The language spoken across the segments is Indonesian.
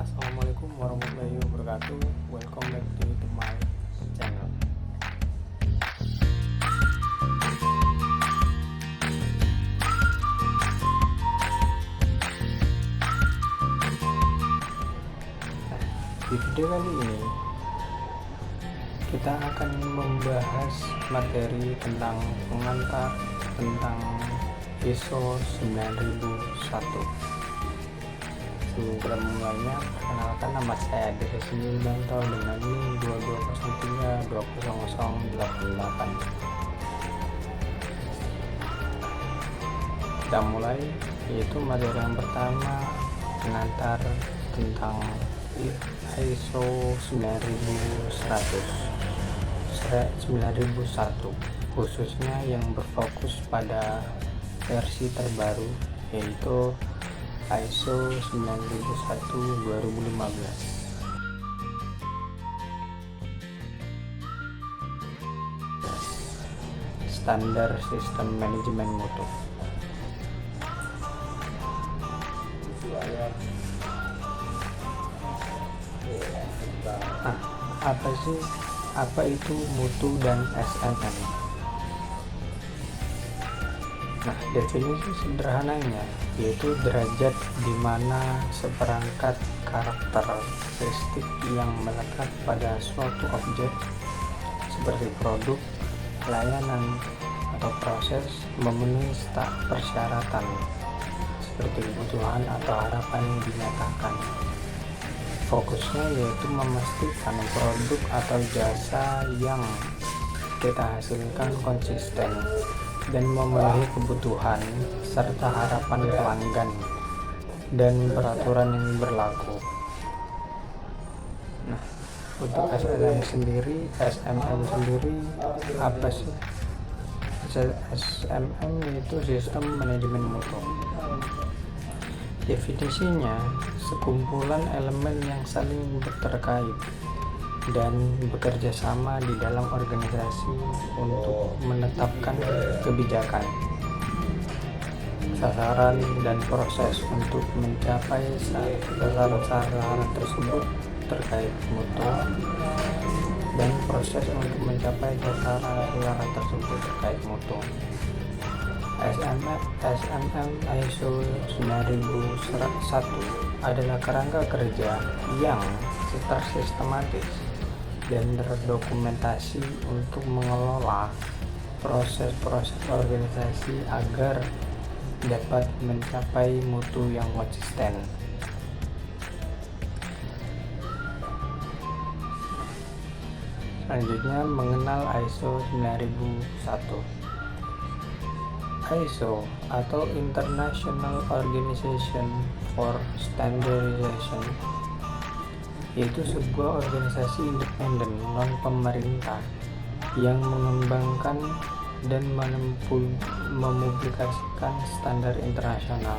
Assalamualaikum warahmatullahi wabarakatuh. Welcome back to my channel. Di video kali ini kita akan membahas materi tentang pengantar tentang ISO 9001. Sebelum mulainya, perkenalkan nama saya Dede Similanto dengan NIM 2203200088. Kita mulai, yaitu materi yang pertama, pengantar tentang ISO 9001, khususnya yang berfokus pada versi terbaru, yaitu ISO 9001-2015. Standar sistem manajemen mutu. Nah, apa itu mutu dan SMM? Nah, definisi sederhananya yaitu derajat di mana seperangkat karakteristik yang melekat pada suatu objek seperti produk, layanan, atau proses memenuhi persyaratan seperti kebutuhan atau harapan yang dinyatakan. Fokusnya yaitu memastikan produk atau jasa yang kita hasilkan konsisten dan memenuhi kebutuhan serta harapan pelanggan dan peraturan yang berlaku. Nah, untuk SMM sendiri apa sih? SMM itu sistem manajemen mutu. Definisinya, sekumpulan elemen yang saling terkait dan bekerja sama di dalam organisasi untuk menetapkan kebijakan, sasaran, dan proses untuk mencapai sasaran tersebut terkait mutu, dan proses untuk mencapai sasaran tersebut terkait mutu. SMM ISO 9001 adalah kerangka kerja yang tersistematis dan terdokumentasi untuk mengelola proses-proses organisasi agar dapat mencapai mutu yang konsisten. Selanjutnya, mengenal ISO 9001. ISO atau International Organization for Standardization yaitu sebuah organisasi independen non-pemerintah yang mengembangkan dan mempublikasikan standar internasional.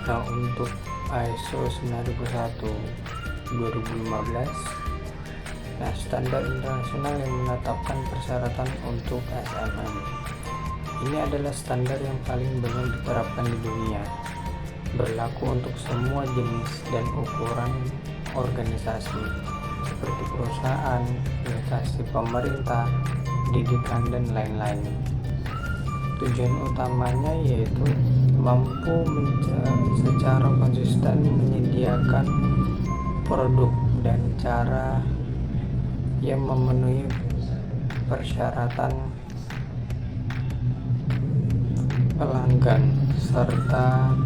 Nah, untuk ISO 9001-2015, nah, standar internasional yang menetapkan persyaratan untuk SMM. Ini adalah standar yang paling banyak diterapkan di dunia, berlaku untuk semua jenis dan ukuran organisasi seperti perusahaan, instansi pemerintah, pendidikan, dan lain-lain. Tujuan utamanya yaitu mampu secara konsisten menyediakan produk dan cara yang memenuhi persyaratan pelanggan serta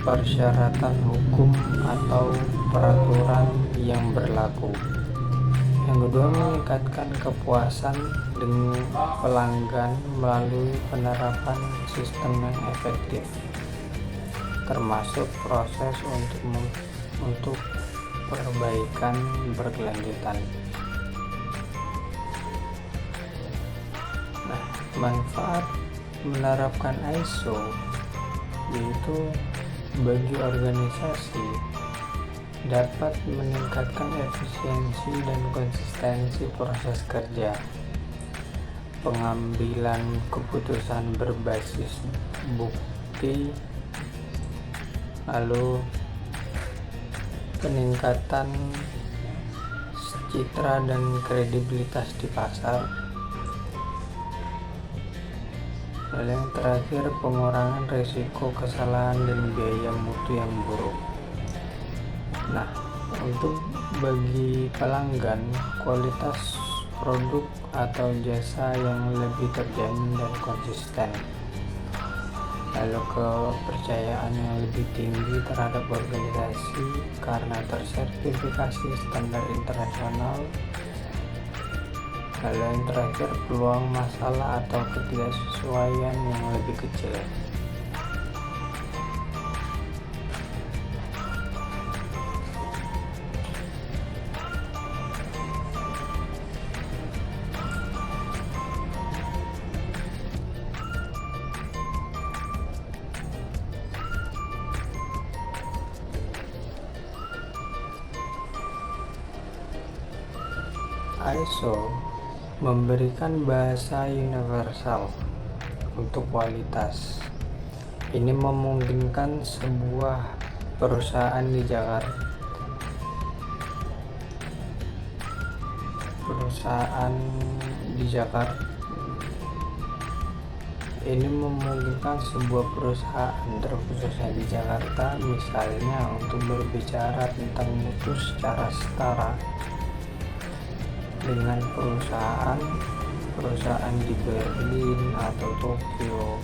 persyaratan hukum atau peraturan yang berlaku. Yang kedua, meningkatkan kepuasan dengan pelanggan melalui penerapan sistem yang efektif, termasuk proses untuk perbaikan berkelanjutan. Nah, manfaat menerapkan ISO yaitu bagi organisasi dapat meningkatkan efisiensi dan konsistensi proses kerja, pengambilan keputusan berbasis bukti, lalu peningkatan citra dan kredibilitas di pasar, lalu yang terakhir pengurangan risiko kesalahan dan biaya mutu yang buruk. Nah, untuk bagi pelanggan, kualitas produk atau jasa yang lebih terjamin dan konsisten, lalu kepercayaan yang lebih tinggi terhadap organisasi karena tersertifikasi standar internasional, lalu yang terakhir peluang masalah atau ketidaksesuaian yang lebih kecil. ISO memberikan bahasa universal untuk kualitas. Ini memungkinkan sebuah perusahaan di Jakarta terkhususnya di Jakarta, misalnya untuk berbicara tentang mutu secara setara dengan perusahaan di Berlin atau Tokyo.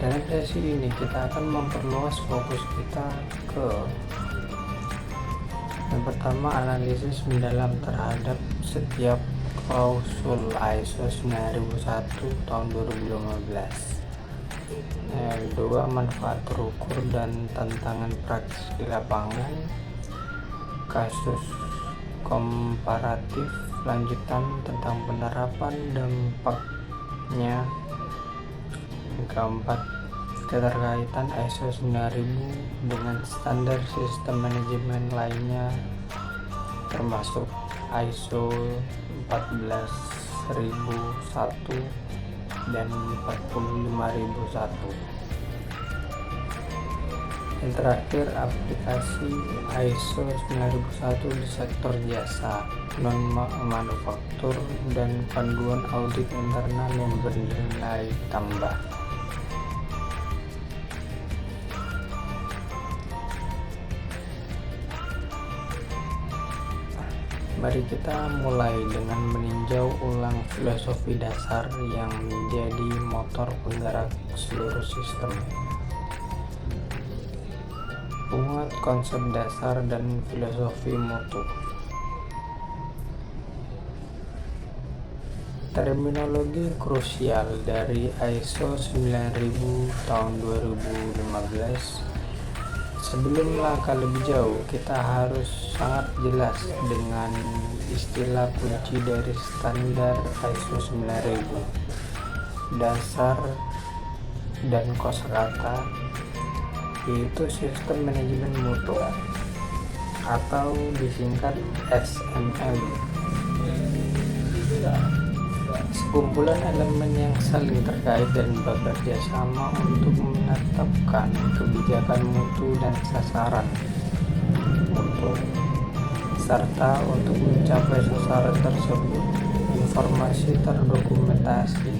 Dalam sesi ini kita akan memperluas fokus kita ke yang pertama, analisis mendalam terhadap setiap klausul ISO 9001 tahun 2015. Yang kedua, manfaat terukur dan tantangan praktis di lapangan, kasus komparatif lanjutan tentang penerapan dampaknya. Yang keempat, keterkaitan ISO 9000 dengan standar sistem manajemen lainnya termasuk ISO 14001 dan 45001. Yang terakhir, aplikasi ISO 9001 di sektor jasa, non-manufaktur, dan panduan audit internal yang bernilai tambah. Mari kita mulai dengan meninjau ulang filosofi dasar yang menjadi motor penggerak seluruh sistem. Penguat konsep dasar dan filosofi mutu. Terminologi krusial dari ISO 9000 tahun 2015. Sebelum langkah lebih jauh, kita harus sangat jelas dengan istilah kunci dari standar ISO 9000, dasar dan kosakata, yaitu sistem manajemen mutu atau disingkat SMM. Sekumpulan elemen yang saling terkait dan bekerja sama untuk menetapkan kebijakan mutu dan sasaran mutu, serta untuk mencapai sasaran tersebut informasi terdokumentasi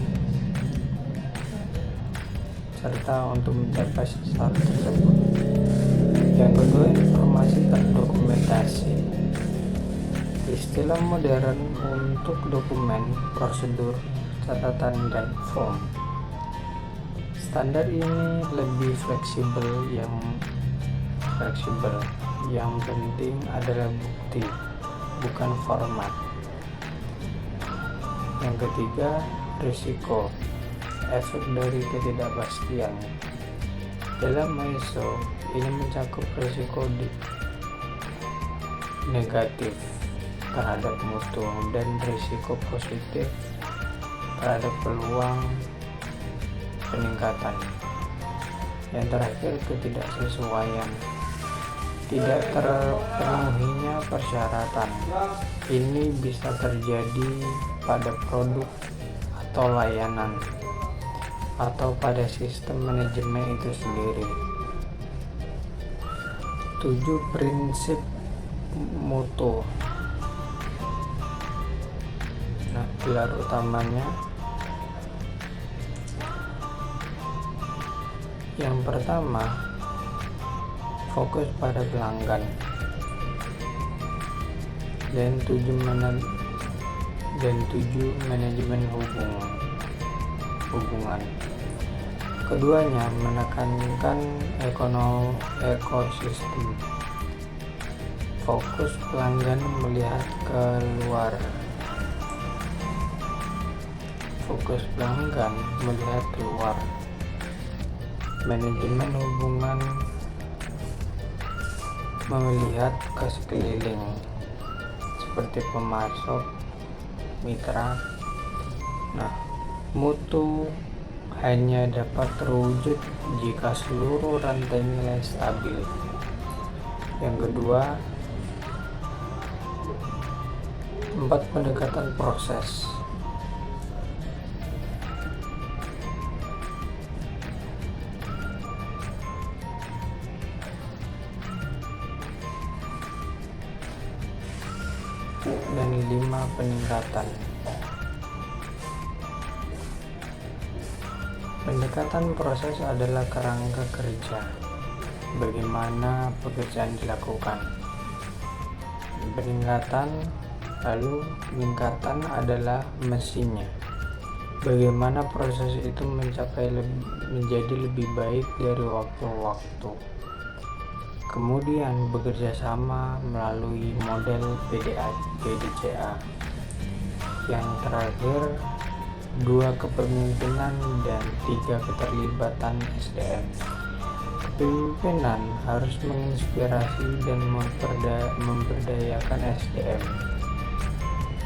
Yang kedua, informasi terdokumentasi. Istilah modern untuk dokumen, prosedur, catatan, dan form. Standar ini lebih fleksibel. Yang penting adalah bukti, bukan format. Yang ketiga, risiko, efek dari ketidakpastian. Dalam ISO ini mencakup risiko negatif terhadap mutu dan risiko positif terhadap peluang peningkatan. Yang terakhir, ketidaksesuaian, tidak terpenuhinya persyaratan. Ini bisa terjadi pada produk atau layanan, atau pada sistem manajemen itu sendiri. 7. Prinsip mutu. Nah, pilar utamanya yang pertama, fokus pada pelanggan, dan 7 manajemen hubungan. Keduanya menekankan ekosistem. Fokus pelanggan melihat keluar. Manajemen hubungan melihat ke sekeliling, seperti pemasok, mitra. Nah, mutu hanya dapat terwujud jika seluruh rantai nilai stabil. Yang kedua, 4 pendekatan proses. Dan 5 peningkatan. Pendekatan proses adalah kerangka kerja, bagaimana pekerjaan dilakukan. Peningkatan adalah mesinnya, bagaimana proses itu menjadi lebih baik dari waktu-waktu. Kemudian bekerja sama melalui model PDCA. Yang terakhir, 2 kepemimpinan dan 3 keterlibatan SDM. Kepemimpinan harus menginspirasi dan memberdayakan SDM.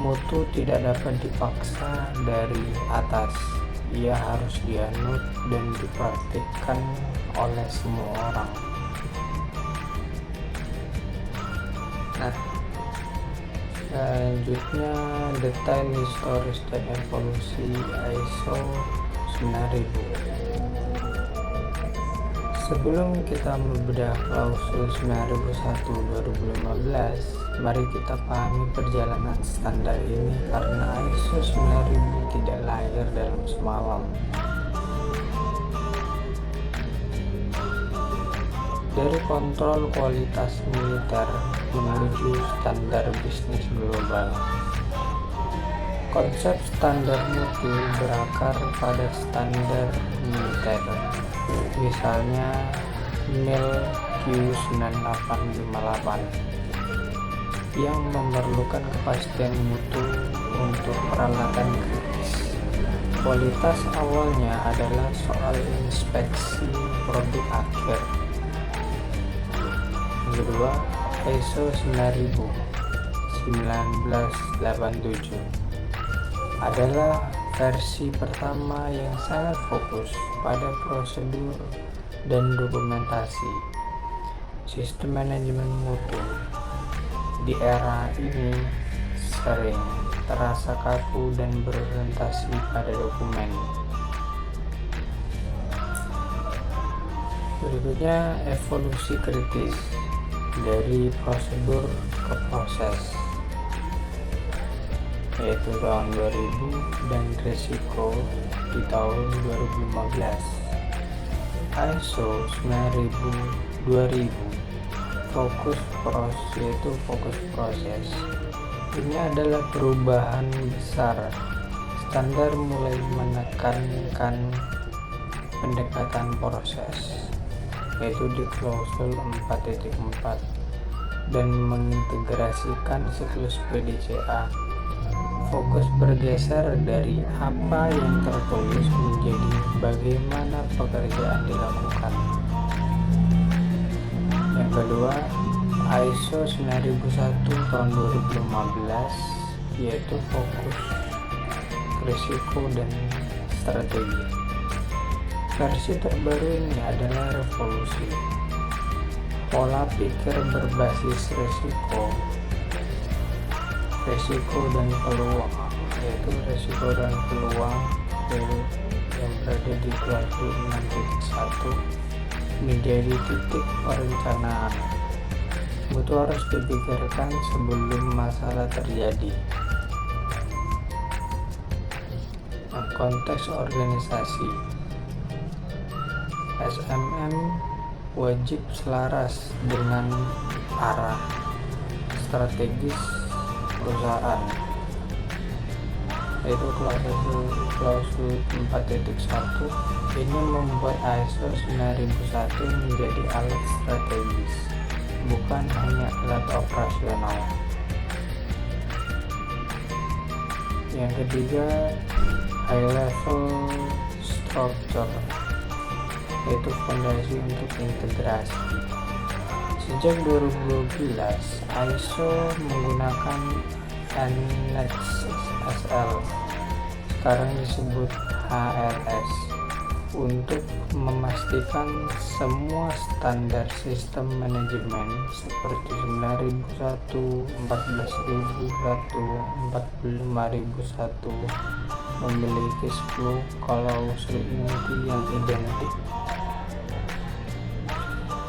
Mutu tidak dapat dipaksa dari atas, ia harus dianut dan dipraktikkan oleh semua orang. Nah, selanjutnya detail historis dan evolusi ISO 9000. Sebelum kita membedah klausul 9001/2015, mari kita pahami perjalanan standar ini, karena ISO 9000 tidak lahir dalam semalam. Dari kontrol kualitas militer menuju standar bisnis global. Konsep standar mutu berakar pada standar militer, misalnya MIL Q9858, yang memerlukan kepastian mutu untuk peralatan kritis. Kualitas awalnya adalah soal inspeksi produk akhir. Kedua, ISO 1987 adalah versi pertama yang sangat fokus pada prosedur dan dokumentasi. Sistem manajemen mutu di era ini sering terasa kaku dan berorientasi pada dokumen. Berikutnya, evolusi kritis dari prosedur ke proses, yaitu tahun 2000, dan risiko di tahun 2015. ISO 2000 fokus proses. Ini adalah perubahan besar. Standar mulai menekankan pendekatan proses, yaitu di klausul 4.4, dan mengintegrasikan siklus PDCA. Fokus bergeser dari apa yang tertulis menjadi bagaimana pekerjaan dilakukan. Yang kedua, ISO 9001 tahun 2015, yaitu fokus risiko dan strategi. Versi terbaru ini adalah revolusi. Pola pikir berbasis risiko dan peluang yaitu resiko dan peluang yang berada di klausul 6.1 menjadi titik perencanaan. Mutu harus dipikirkan sebelum masalah terjadi. Konteks organisasi. SMM wajib selaras dengan arah strategis perusahaan, yaitu klausul 4.1. Ini membuat ISO 9001 menjadi alat strategis, bukan hanya alat operasional. Yang ketiga, high level structure, yaitu fondasi untuk integrasi. Sejak 2012, ISO menggunakan Annex SL, sekarang disebut HRS, untuk memastikan semua standar sistem manajemen seperti 9001, 14001, 45001 memiliki 10 klausul inti yang identik.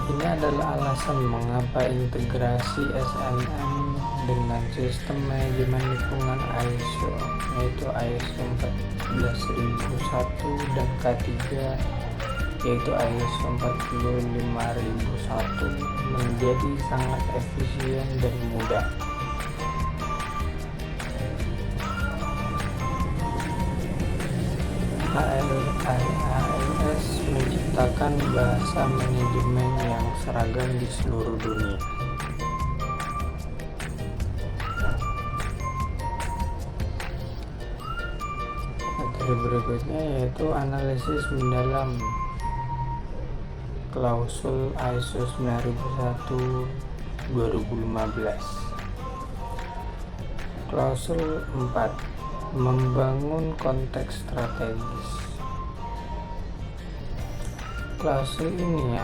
Ini adalah alasan mengapa integrasi SMM dengan sistem manajemen lingkungan ISO, yaitu ISO 14001 dan K3, yaitu ISO 45001, menjadi sangat efisien dan mudah. HRS menciptakan bahasa manajemen yang seragam di seluruh dunia. Materi berikutnya yaitu analisis mendalam klausul ISO 9001 2015. Klausul 4, membangun konteks strategis. Klausul ini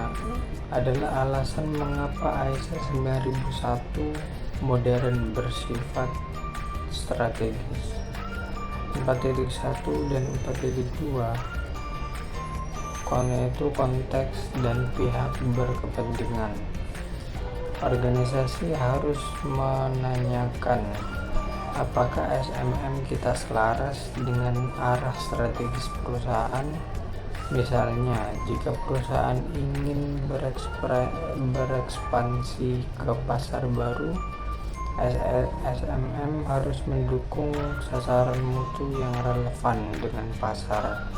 adalah alasan mengapa ISO 9001 modern bersifat strategis. 4.1 dan 4.2 yaitu konteks dan pihak berkepentingan. Organisasi harus menanyakan apakah SMM kita selaras dengan arah strategis perusahaan. Misalnya, jika perusahaan ingin berekspansi ke pasar baru, SMM harus mendukung sasaran mutu yang relevan dengan pasar.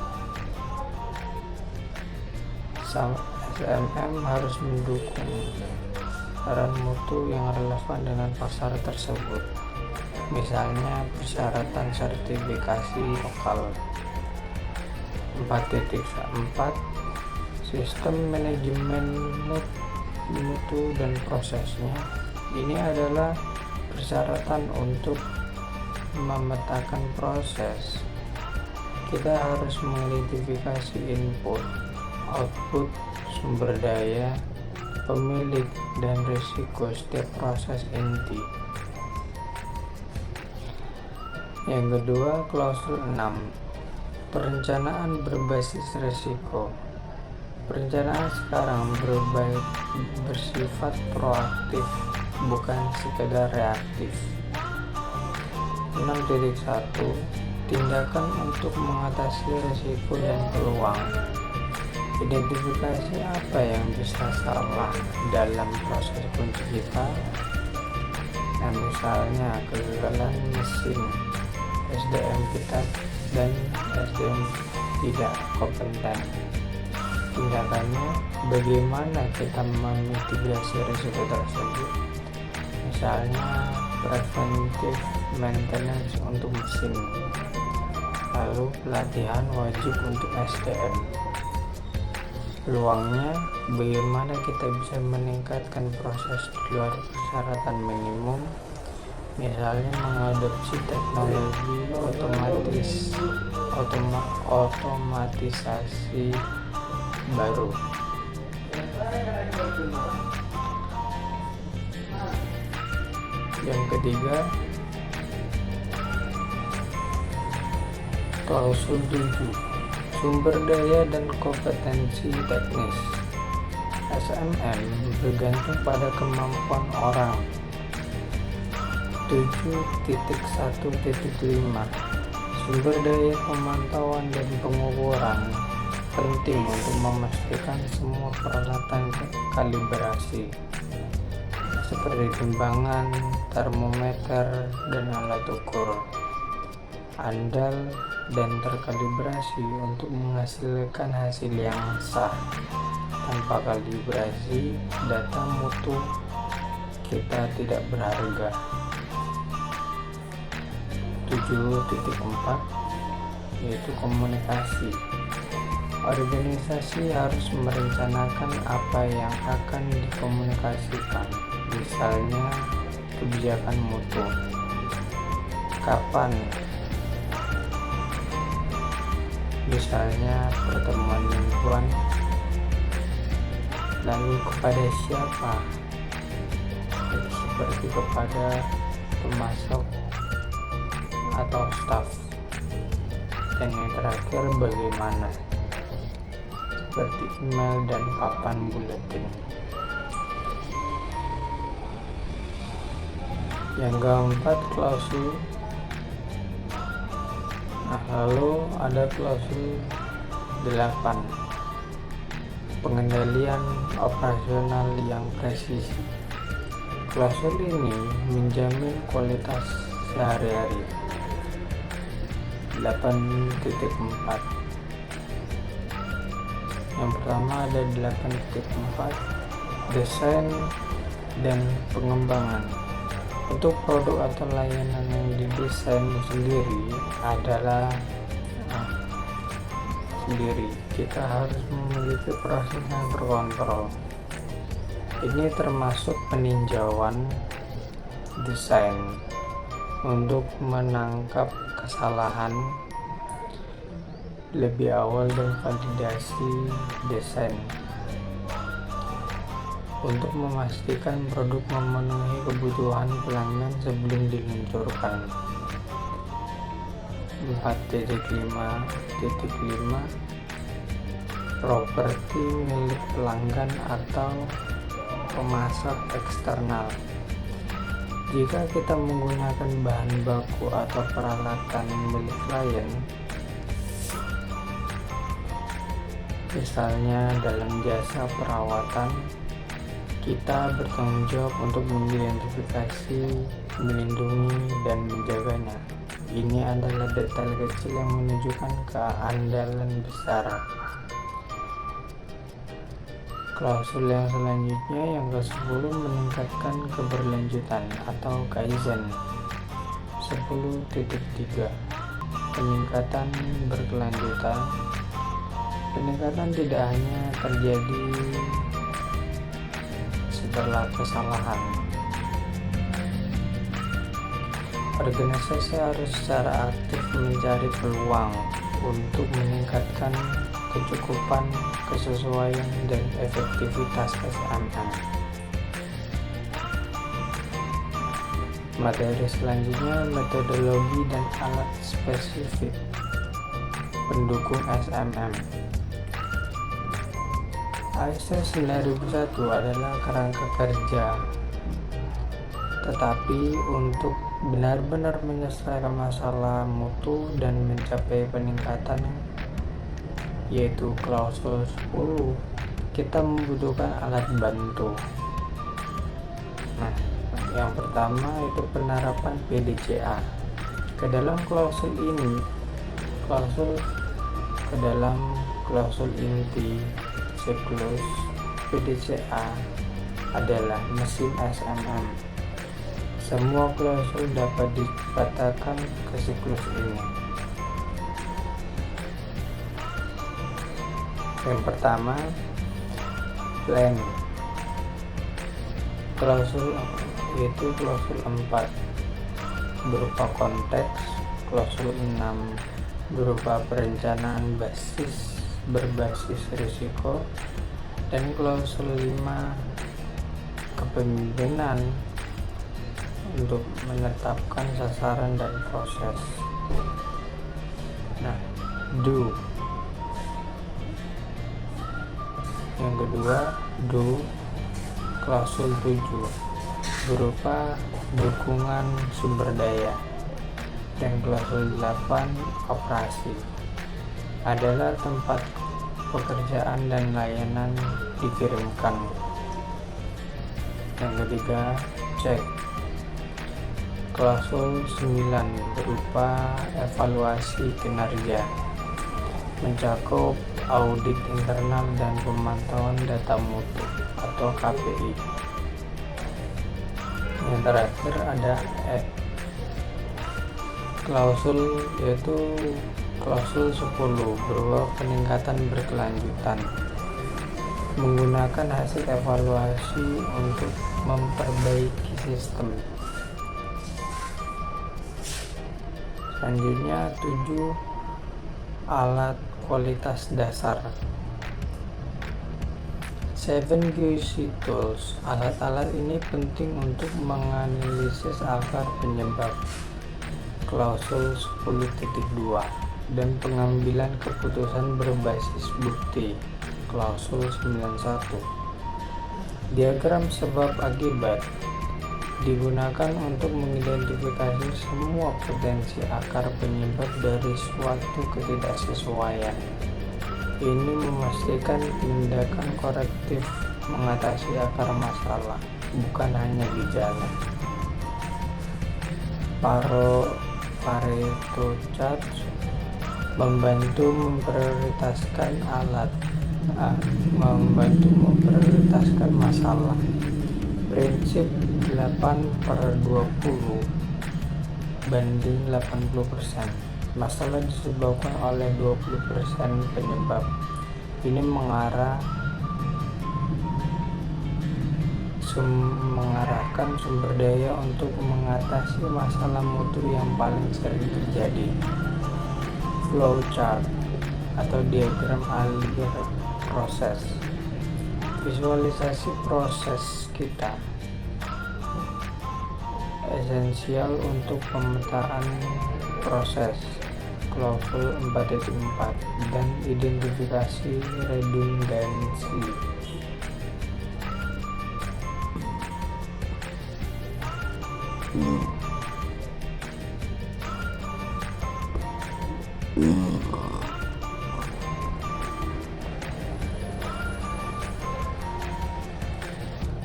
SMM harus mendukung sasaran mutu yang relevan dengan pasar tersebut. Misalnya, persyaratan sertifikasi lokal. 4.4 Sistem manajemen mutu dan prosesnya. Ini adalah persyaratan untuk memetakan proses. Kita harus mengidentifikasi input, output, sumber daya, pemilik, dan risiko setiap proses inti. Yang kedua, klausul 6, perencanaan berbasis risiko. Perencanaan sekarang bersifat proaktif, bukan sekedar reaktif. 6.1 Tindakan untuk mengatasi risiko dan peluang. Identifikasi apa yang bisa salah dalam proses kunci kita. Misalnya kegagalan mesin, SDM kita dan SDM tidak kompeten. Tindakannya, bagaimana kita memitigasi risiko tersebut. Misalnya preventive maintenance untuk mesin, lalu pelatihan wajib untuk SDM. Peluangnya, bagaimana kita bisa meningkatkan proses di luar persyaratan minimum, misalnya mengadopsi teknologi otomatisasi baru. Yang ketiga, Klausul 7. Sumber daya dan kompetensi teknis. SMM bergantung pada kemampuan orang. 7.1.5 Sumber daya pemantauan dan pengukuran penting untuk memastikan semua peralatan kalibrasi seperti timbangan, termometer, dan alat ukur andal dan terkalibrasi untuk menghasilkan hasil yang sah. Tanpa kalibrasi, data mutu kita tidak berharga. 7.4 yaitu komunikasi. Organisasi harus merencanakan apa yang akan dikomunikasikan, misalnya kebijakan mutu. Kapan? Misalnya pertemuan mingguan. Lalu kepada siapa? Seperti kepada pemasok atau staf. Dan yang terakhir bagaimana? Seperti email dan papan buletin. Yang keempat, klausul. Lalu ada klausul 8. Pengendalian operasional yang presisi. Klausul ini menjamin kualitas sehari-hari. 8.4. Yang pertama ada 8.4 desain dan pengembangan. Untuk produk atau layanan yang didesain sendiri adalah kita harus memiliki proses yang terkontrol. Ini termasuk peninjauan desain untuk menangkap kesalahan lebih awal dan validasi desain untuk memastikan produk memenuhi kebutuhan pelanggan sebelum diluncurkan. 4.5 properti milik pelanggan atau pemasok eksternal. Jika kita menggunakan bahan baku atau peralatan milik klien, misalnya dalam jasa perawatan, kita bertanggung jawab untuk mengidentifikasi, melindungi, dan menjaganya. Ini adalah detail kecil yang menunjukkan keandalan besar. Klausul yang selanjutnya yang ke-10 meningkatkan keberlanjutan atau kaizen. 10.3 Peningkatan berkelanjutan. Peningkatan tidak hanya terjadi setelah kesalahan. Organisasi harus secara aktif mencari peluang untuk meningkatkan kecukupan, kesesuaian, dan efektivitas SMM. Materi selanjutnya metodologi dan alat spesifik pendukung SMM. ISO 9001 adalah kerangka kerja, tetapi untuk benar-benar menyelesaikan masalah mutu dan mencapai peningkatan, yaitu klausul 10, kita membutuhkan alat bantu. Yang pertama itu penerapan PDCA. Ke dalam klausul inti siklus PDCA adalah mesin SMM. Semua klausul dapat dipatahkan ke siklus ini. Yang pertama, plan. Klausul yaitu klausul 4 berupa konteks, klausul 6 berupa perencanaan berbasis risiko, dan klausul 5 kepemimpinan untuk menetapkan sasaran dan proses. Nah, do. Yang kedua, do klausul 7 berupa dukungan sumber daya, dan klausul 8 operasi adalah tempat pekerjaan dan layanan dikirimkan. Yang ketiga, cek klausul 9 berupa evaluasi kinerja, mencakup audit internal dan pemantauan data mutu atau KPI. Yang terakhir ada klausul, yaitu klausul 10 berupa peningkatan berkelanjutan, menggunakan hasil evaluasi untuk memperbaiki sistem. Selanjutnya 7, alat kualitas dasar. 7 QC tools. Alat-alat ini penting untuk menganalisis akar penyebab klausul 10.2 dan pengambilan keputusan berbasis bukti klausul 91. Diagram sebab akibat digunakan untuk mengidentifikasi semua potensi akar penyebab dari suatu ketidaksesuaian. Ini memastikan tindakan korektif mengatasi akar masalah, bukan hanya gejala. Pareto chart membantu memprioritaskan masalah. Prinsip 8/20 banding 80%. Masalah disebabkan oleh 20% penyebab. Ini mengarahkan sumber daya untuk mengatasi masalah mutu yang paling sering terjadi. Flowchart atau diagram alur proses. Visualisasi proses kita esensial untuk pemetaan proses klausul 4.4 dan identifikasi redundansi.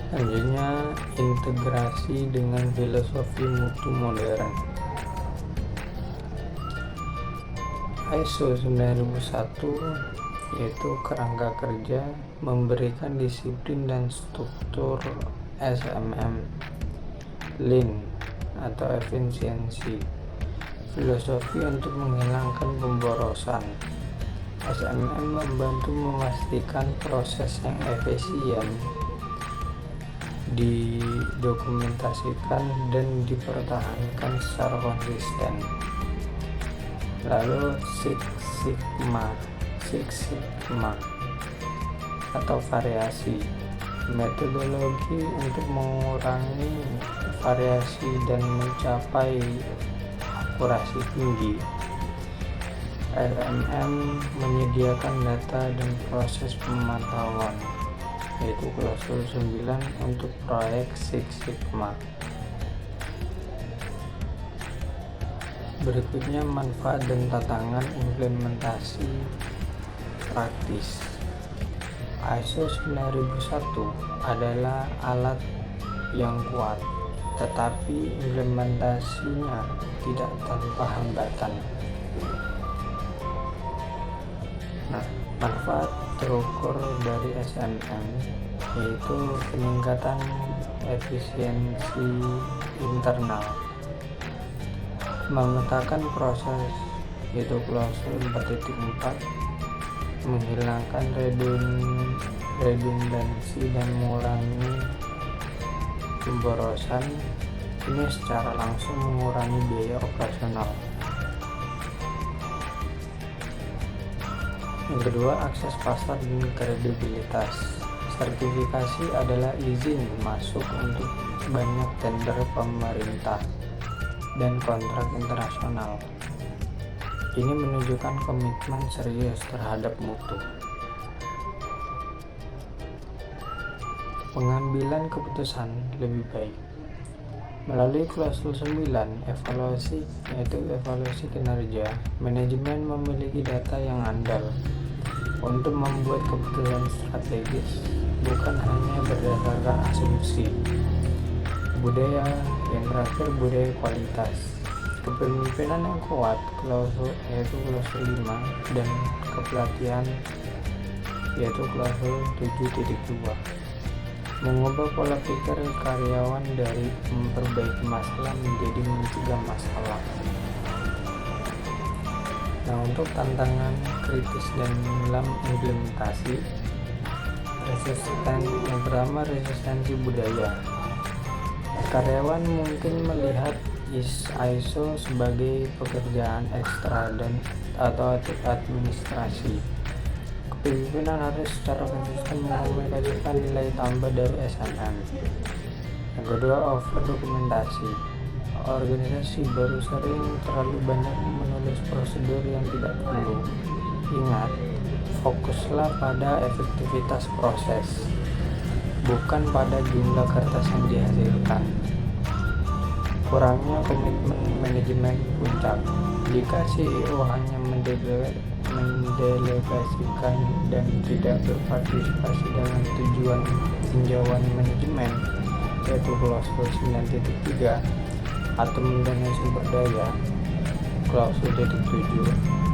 Selanjutnya, integrasi dengan filosofi mutu modern. ISO 9001 yaitu kerangka kerja memberikan disiplin dan struktur SMM. Lean atau efisiensi, filosofi untuk menghilangkan pemborosan. SMM membantu memastikan proses yang efisien didokumentasikan dan dipertahankan secara konsisten. Lalu Six Sigma atau variasi, metodologi untuk mengurangi variasi dan mencapai akurasi tinggi. SMM menyediakan data dan proses pemantauan, yaitu klausul 9 untuk proyek Six Sigma. Berikutnya, manfaat dan tantangan implementasi praktis. ISO 9001 adalah alat yang kuat, tetapi implementasinya tidak tanpa hambatan. Manfaat terukur dari SMM yaitu peningkatan efisiensi internal, memetakan proses yaitu klausul 4.4, menghilangkan redundansi dan mengurangi pemborosan. Ini secara langsung mengurangi biaya operasional. Yang kedua, akses pasar dan kredibilitas. Sertifikasi adalah izin masuk untuk banyak tender pemerintah dan kontrak internasional. Ini menunjukkan komitmen serius terhadap mutu. Pengambilan keputusan lebih baik. Melalui klausul 9, evaluasi, yaitu evaluasi kinerja, manajemen memiliki data yang andal untuk membuat keputusan strategis, bukan hanya berdasarkan asumsi. Budaya yang terakhir, budaya kualitas. Kepemimpinan yang kuat, yaitu klausul 5, dan kepelatihan, yaitu klausul 7.2. Mengubah pola pikir karyawan dari memperbaiki masalah menjadi mencegah masalah. Nah, untuk tantangan kritis dalam implementasi, yang pertama, resistensi budaya. Karyawan mungkin melihat ISO sebagai pekerjaan ekstra atau administrasi. Pimpinan harus secara konsisten mengomunikasikan nilai tambah dari SNM. Yang kedua, over dokumentasi. Organisasi baru sering terlalu banyak menulis prosedur yang tidak perlu. Ingat, fokuslah pada efektivitas proses, bukan pada jumlah kertas yang dihasilkan. Kurangnya komitmen manajemen puncak. Jika CEO hanya mendelegasikan dan tidak berpartisipasi dalam tujuan tinjauan manajemen, yaitu klausul 9.3, atau mendanai sumber daya, klausul 7,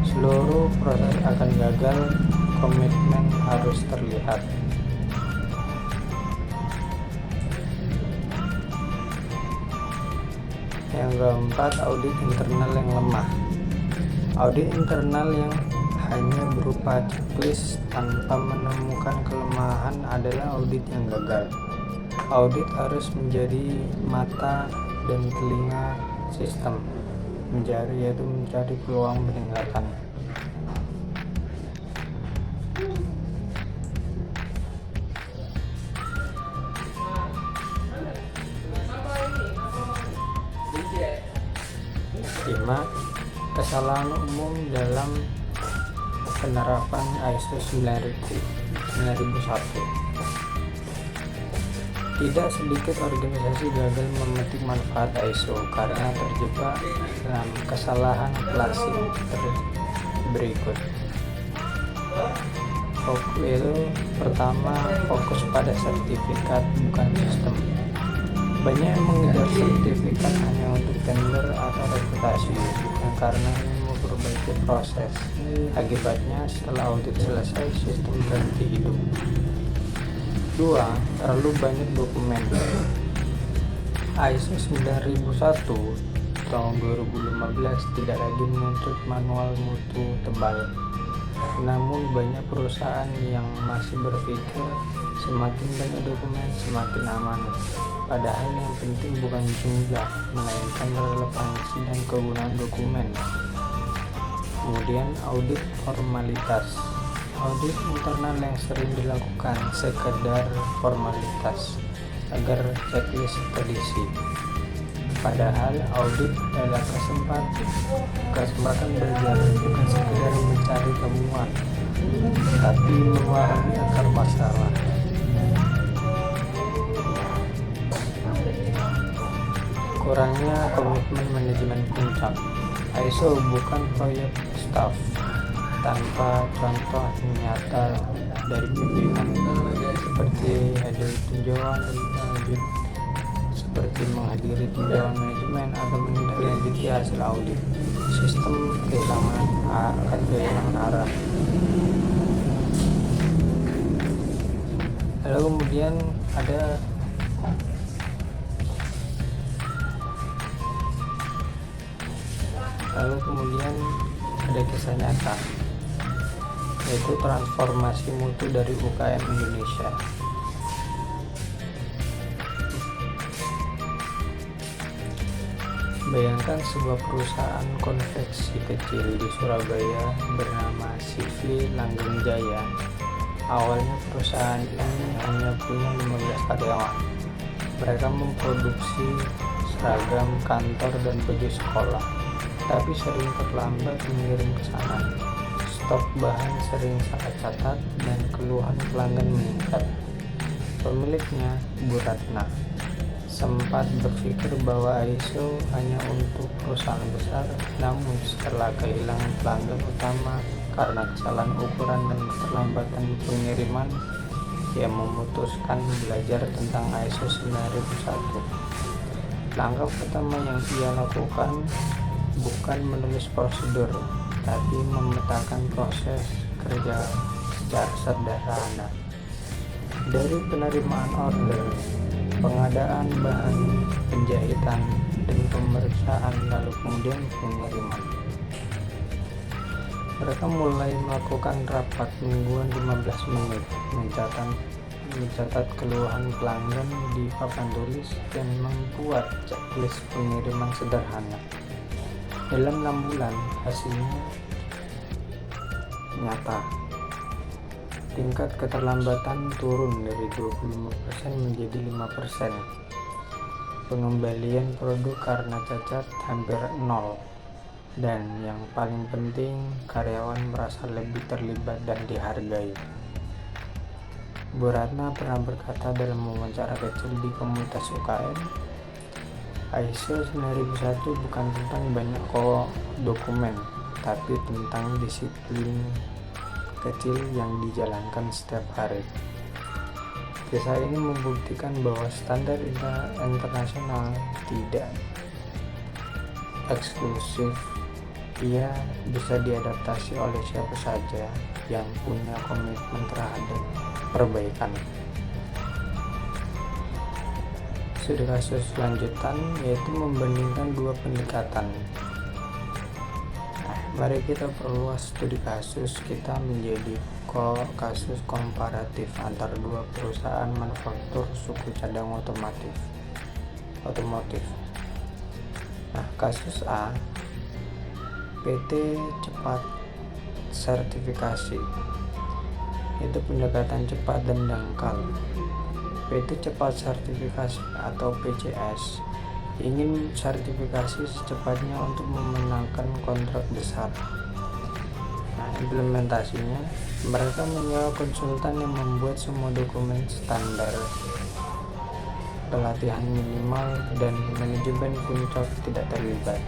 seluruh proses akan gagal. Komitmen harus terlihat. Yang keempat, audit internal yang lemah. Audit internal yang hanya berupa checklist tanpa menemukan kelemahan adalah audit yang gagal. Audit harus menjadi mata dan telinga sistem, mencari peluang peningkatan. Lima, kesalahan umum dalam penerapan ISO 9001. Tidak sedikit organisasi gagal memetik manfaat ISO karena terjebak dalam kesalahan klasik berikut. Pertama, fokus pada sertifikat bukan sistem. Banyak yang mengejar sertifikat hanya untuk tender atau reputasi, bukan karena ingin memperbaiki proses. Akibatnya, setelah audit selesai, sistem berhenti hidup. 2. Terlalu banyak dokumen. ISO 9001 tahun 2015 tidak lagi menuntut manual mutu tebal. Namun banyak perusahaan yang masih berpikir semakin banyak dokumen semakin aman. Padahal yang penting bukan jumlah, melainkan relevansi dan kegunaan dokumen. Kemudian audit formalitas. Audit internal yang sering dilakukan sekedar formalitas agar checklist terisi. Padahal audit adalah kesempatan belajar, bukan sekedar mencari temuan, tapi memahami akar masalah. Kurangnya komitmen manajemen puncak. ISO bukan proyek staff tanpa contoh nyata dari pimpinan, seperti menghadiri tinjauan manajemen atau menindaklanjuti hasil audit. Sistem akan kehilangan arah. Lalu kemudian ada kisah nyata, yaitu transformasi mutu dari UKM Indonesia. Bayangkan sebuah perusahaan konveksi kecil di Surabaya bernama Sifli Langgeng Jaya. Awalnya perusahaan ini hanya punya 15 karyawan. Mereka memproduksi seragam kantor dan baju sekolah. tapi sering terlambat mengirim pesanan. Stok bahan sering salah catat dan keluhan pelanggan meningkat. Pemiliknya, Bu Ratna, sempat berpikir bahwa ISO hanya untuk perusahaan besar, namun setelah kehilangan pelanggan utama karena kesalahan ukuran dan keterlambatan pengiriman, ia memutuskan belajar tentang ISO 9001. Langkah pertama yang ia lakukan bukan menulis prosedur, tapi memetakan proses kerja secara sederhana. Dari penerimaan order, pengadaan bahan, penjahitan, dan pemeriksaan, lalu kemudian pengiriman. Mereka mulai melakukan rapat mingguan 15 menit, mencatat keluhan pelanggan di papan tulis, dan membuat checklist pengiriman sederhana. Dalam 6 bulan, hasilnya nyata. Tingkat keterlambatan turun dari 25% menjadi 5%. Pengembalian produk karena cacat hampir nol. Dan yang paling penting, karyawan merasa lebih terlibat dan dihargai. Bu Ratna pernah berkata dalam wawancara kecil di komunitas UKM, ISO 9001 bukan tentang banyak dokumen, tapi tentang disiplin kecil yang dijalankan setiap hari. Kisah ini membuktikan bahwa standar internasional tidak eksklusif. Ia bisa diadaptasi oleh siapa saja yang punya komitmen terhadap perbaikan. Studi kasus lanjutan yaitu membandingkan dua pendekatan. Mari kita perluas studi kasus kita menjadi kasus komparatif antar dua perusahaan manufaktur suku cadang otomotif. Kasus A, PT Cepat Sertifikasi, itu pendekatan cepat dan dangkal. PT Cepat Sertifikasi atau PCS ingin sertifikasi secepatnya untuk memenangkan kontrak besar. Implementasinya, mereka menyewa konsultan yang membuat semua dokumen standar, pelatihan minimal, dan manajemen puncak tidak terlibat.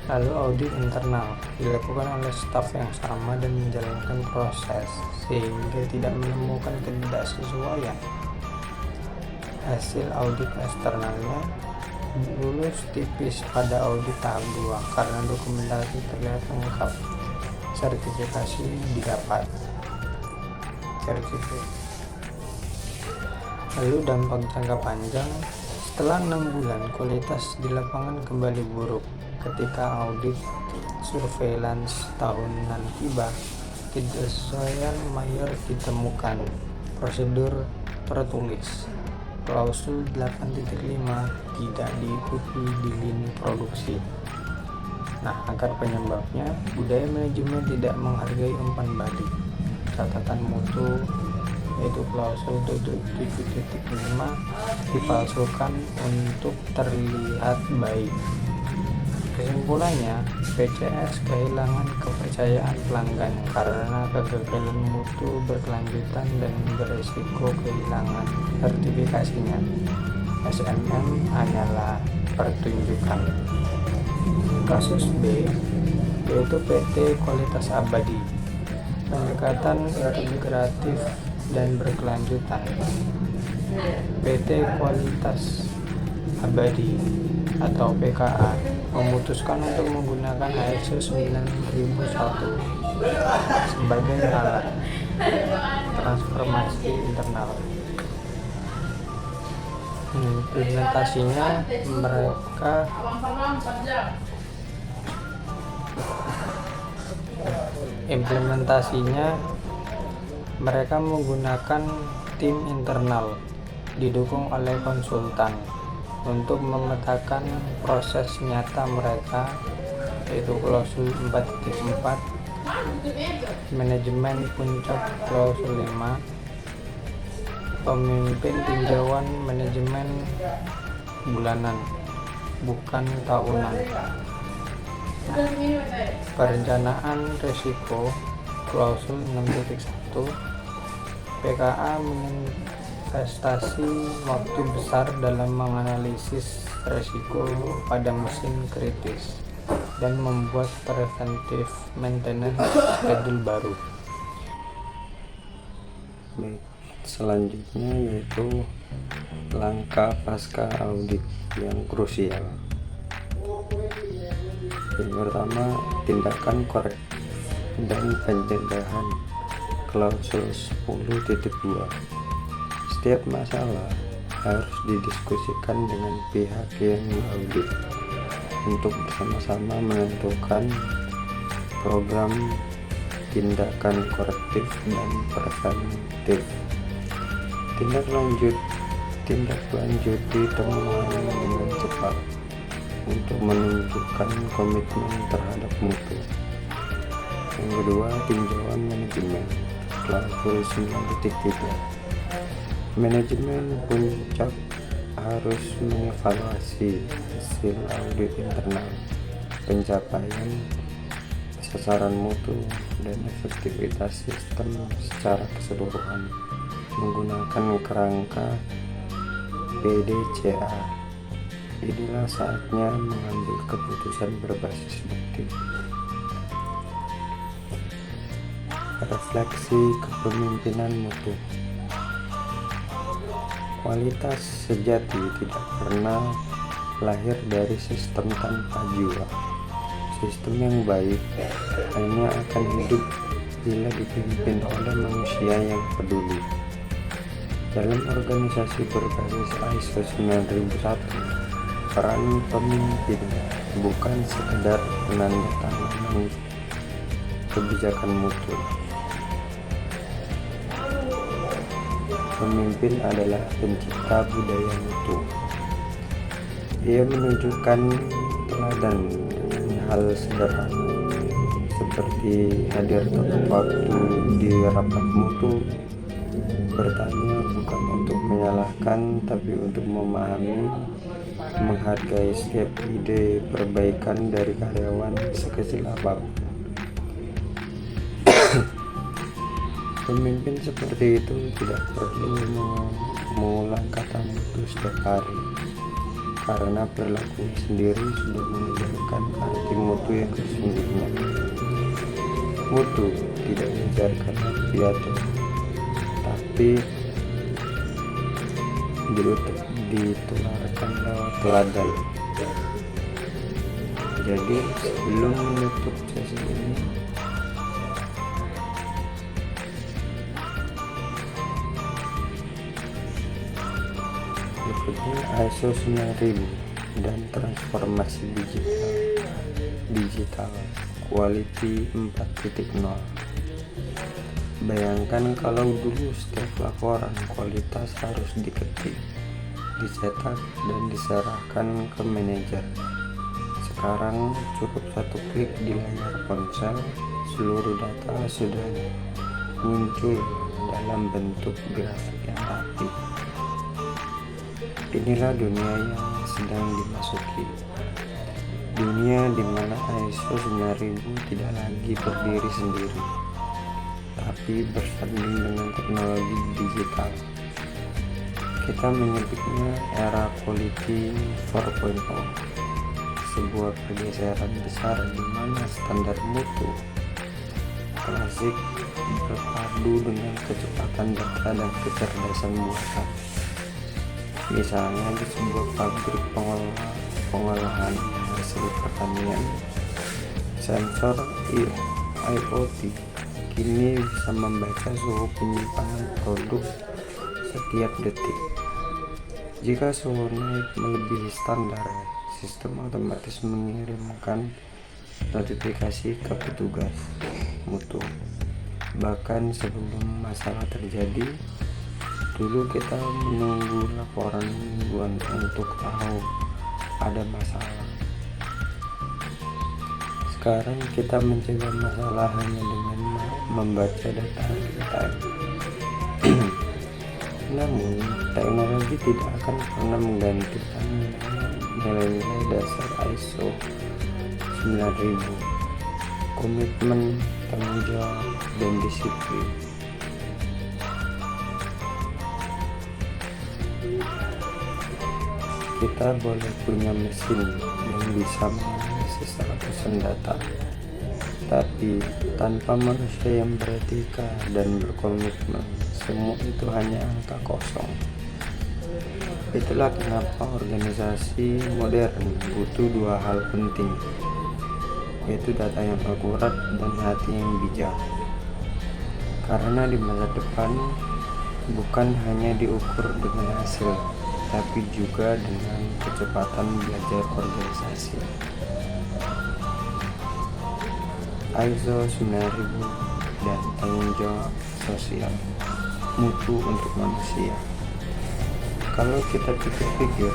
Lalu audit internal dilakukan oleh staf yang sama dan menjalankan proses sehingga tidak menemukan ketidaksesuaian. Hasil audit eksternalnya lulus tipis pada audit tahap 2 karena dokumentasi terlihat lengkap. Sertifikasi didapat. Lalu dampak jangka panjang, setelah 6 bulan kualitas di lapangan kembali buruk. Ketika audit surveillance tahunan tiba, ketidaksesuaian mayor ditemukan. Prosedur tertulis, klausul 8.5 tidak diikuti di lini produksi. Agar penyebabnya, budaya manajemen tidak menghargai umpan balik. Catatan mutu yaitu klausul 7.5 dipalsukan untuk terlihat baik. Kesimpulannya, PCS kehilangan kepercayaan pelanggan karena kegagalan mutu berkelanjutan dan beresiko kehilangan sertifikasinya. SMM hanyalah pertunjukan. Kasus B yaitu PT Kualitas Abadi, pendekatan integratif dan berkelanjutan. PT Kualitas Abadi atau PKA memutuskan untuk menggunakan ISO 9001 sebagai alat transformasi internal. Implementasinya mereka menggunakan tim internal didukung oleh konsultan untuk memetakan proses nyata mereka, yaitu klausul 4.4, manajemen puncak klausul 5, pemimpin tinjauan manajemen bulanan. bukan tahunan. Perencanaan risiko klausul 6.1 PKA menginvestasi waktu besar dalam menganalisis risiko pada mesin kritis dan membuat preventive maintenance schedule baru. Baik, selanjutnya yaitu langkah pasca audit yang krusial. Yang pertama, tindakan korektif dan pencegahan klausul 10.2. Setiap masalah harus didiskusikan dengan pihak yang diaudit untuk bersama-sama menentukan program tindakan korektif dan preventif. Tindak lanjuti temuan dengan cepat untuk menunjukkan komitmen terhadap mutu. Yang kedua, tinjauan manajemen klausul 9.3. Manajemen puncak harus mengevaluasi hasil audit internal, pencapaian sasaran mutu, dan efektivitas sistem secara keseluruhan menggunakan kerangka PDCA. Inilah saatnya mengambil keputusan berbasis bukti. Refleksi kepemimpinan mutu. Kualitas sejati tidak pernah lahir dari sistem tanpa jiwa. Sistem yang baik hanya akan hidup bila dipimpin oleh manusia yang peduli. Dalam organisasi berbasis ISO 9001, peran pemimpin bukan sekedar penandatanganan kebijakan mutu. Pemimpin adalah pencipta budaya mutu. Ia menunjukkan teladan dengan hal sederhana seperti hadir tepat waktu di rapat mutu, bertanya bukan untuk menyalahkan tapi untuk memahami, menghargai setiap ide perbaikan dari karyawan sekecil apapun. Pemimpin seperti itu tidak perlu mengulang kata mutu setiap hari, karena perilaku sendiri sudah mengajarkan arti mutu yang sesungguhnya. Mutu tidak mengajarkan pidato, tapi ditularkan lewat teladan. Jadi sebelum menutup sesi ini, berikutnya ISO 9000 dan transformasi digital quality 4.0. Bayangkan kalau dulu setiap laporan kualitas harus diketik, dicetak, dan diserahkan ke manajer. Sekarang cukup satu klik di layar ponsel, seluruh data sudah muncul dalam bentuk grafik yang rapi. Inilah dunia yang sedang dimasuki. Dunia di mana ISO 9000 tidak lagi berdiri sendiri, tapi bersanding dengan teknologi digital. Kita menyebutnya era quality 4.0, sebuah pergeseran besar di mana standar mutu klasik berpadu dengan kecepatan data dan kecerdasan buatan. Misalnya di sebuah pabrik pengolahan hasil pertanian, sensor IoT kini bisa membaca suhu penyimpanan produk setiap detik. Jika suhu naik melebihi standar, sistem otomatis mengirimkan notifikasi ke petugas mutu. Bahkan sebelum masalah terjadi, dulu kita menunggu laporan mingguan untuk tahu ada masalah. Sekarang kita mencegah masalah hanya dengan membaca data real time. Namun, teknologi tidak akan pernah menggantikan nilai-nilai dasar ISO 9000, komitmen, tanggung jawab, dan disiplin. Kita boleh punya mesin yang bisa menganalisis ratusan data, tapi tanpa manusia yang beretika dan berkomitmen, semua itu hanya angka kosong. Itulah kenapa organisasi modern butuh dua hal penting, yaitu data yang akurat dan hati yang bijak. Karena di masa depan bukan hanya diukur dengan hasil, tapi juga dengan kecepatan belajar organisasi. ISO 9000 dan tanggung jawab sosial, mutu untuk manusia. Kalau kita pikir-pikir,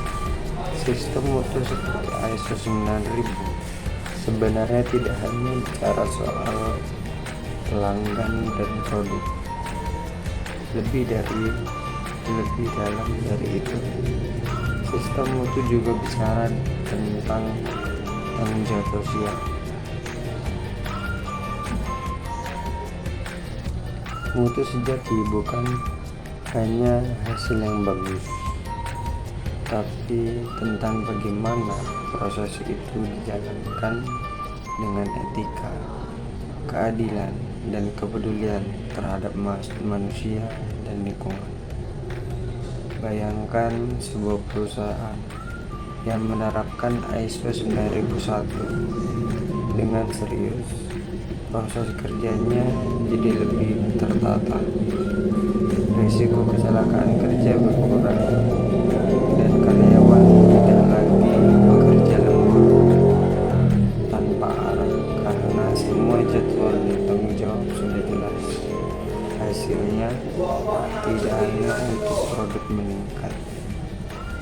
sistem mutu seperti ISO 9000 sebenarnya tidak hanya bicara soal pelanggan dan produk, lebih dalam dari itu. Sistem mutu juga bicara tentang tanggung jawab sosial. Mutu sejati bukan hanya hasil yang bagus, tapi tentang bagaimana proses itu dijalankan dengan etika, keadilan, dan kepedulian terhadap manusia dan lingkungan. Bayangkan sebuah perusahaan yang menerapkan ISO 9001 dengan serius. Proses kerjanya jadi lebih tertata, risiko kecelakaan kerja berkurang, dan karyawan tidak lagi bekerja lembur tanpa arah karena semua jadwal dan tanggung jawab sudah jelas. Hasilnya tidak hanya untuk produk meningkat,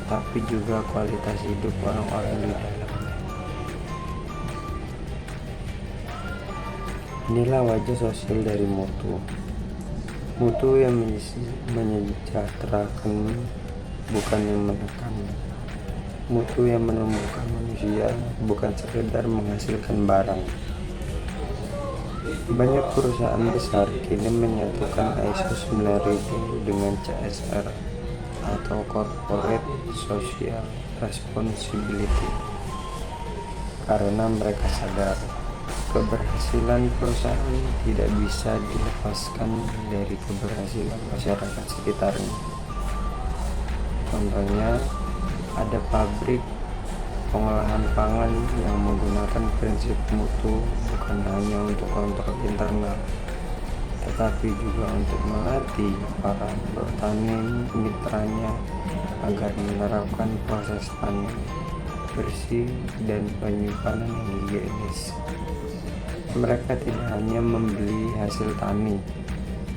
tapi juga kualitas hidup orang-orang di dalamnya. Inilah wajah sosial dari mutu. Mutu yang menyejahterakan, bukan yang menekan. Mutu yang menumbuhkan manusia, bukan sekedar menghasilkan barang. Banyak perusahaan besar kini menyatukan ISO 9000 dengan CSR atau Corporate Social Responsibility karena mereka sadar keberhasilan perusahaan tidak bisa dilepaskan dari keberhasilan masyarakat sekitarnya. Contohnya, ada pabrik pengolahan pangan yang menggunakan prinsip mutu bukan hanya untuk kontrol internal, tetapi juga untuk melatih para petani mitranya agar menerapkan proses panen bersih dan penyimpanan yang higienis. Mereka tidak hanya membeli hasil tani,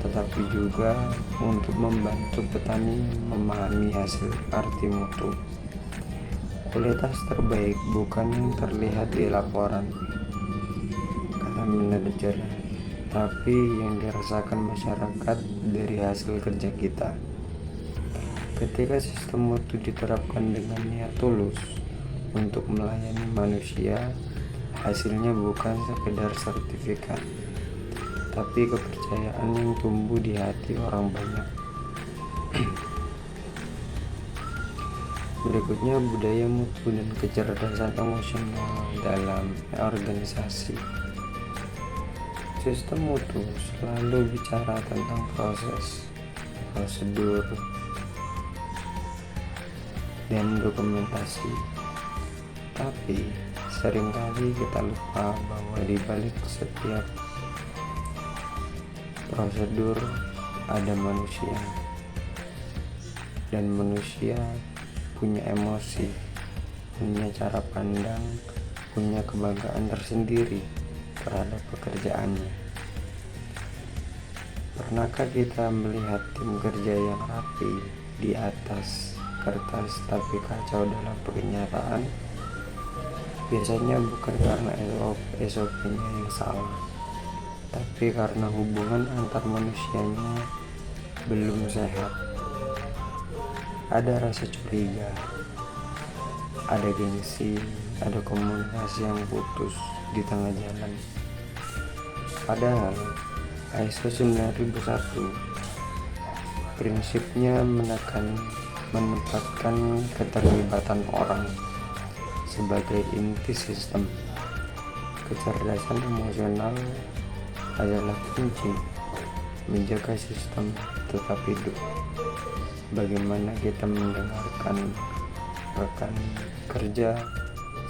tetapi juga untuk membantu petani memahami hasil arti mutu. Kualitas terbaik bukan yang terlihat di laporan, kata manajer, tapi yang dirasakan masyarakat dari hasil kerja kita. Ketika sistem mutu diterapkan dengan niat tulus untuk melayani manusia, hasilnya bukan sekedar sertifikat, tapi kepercayaan yang tumbuh di hati orang banyak. Berikutnya, budaya mutu dan kecerdasan emosional dalam organisasi. Sistem mutu selalu bicara tentang proses, prosedur, dan dokumentasi. Tapi seringkali kita lupa bahwa di balik setiap prosedur ada manusia, dan manusia punya emosi, punya cara pandang, punya kebanggaan tersendiri terhadap pekerjaannya. Pernahkah kita melihat tim kerja yang rapi di atas kertas tapi kacau dalam kenyataan? Biasanya bukan karena SOP-nya yang salah, tapi karena hubungan antar manusianya belum sehat. ada rasa curiga, ada gengsi, ada komunikasi yang putus di tengah jalan. Padahal ISO 9001 prinsipnya menempatkan keterlibatan orang sebagai inti sistem. Kecerdasan emosional adalah kunci menjaga sistem tetap hidup. Bagaimana kita mendengarkan rekan kerja,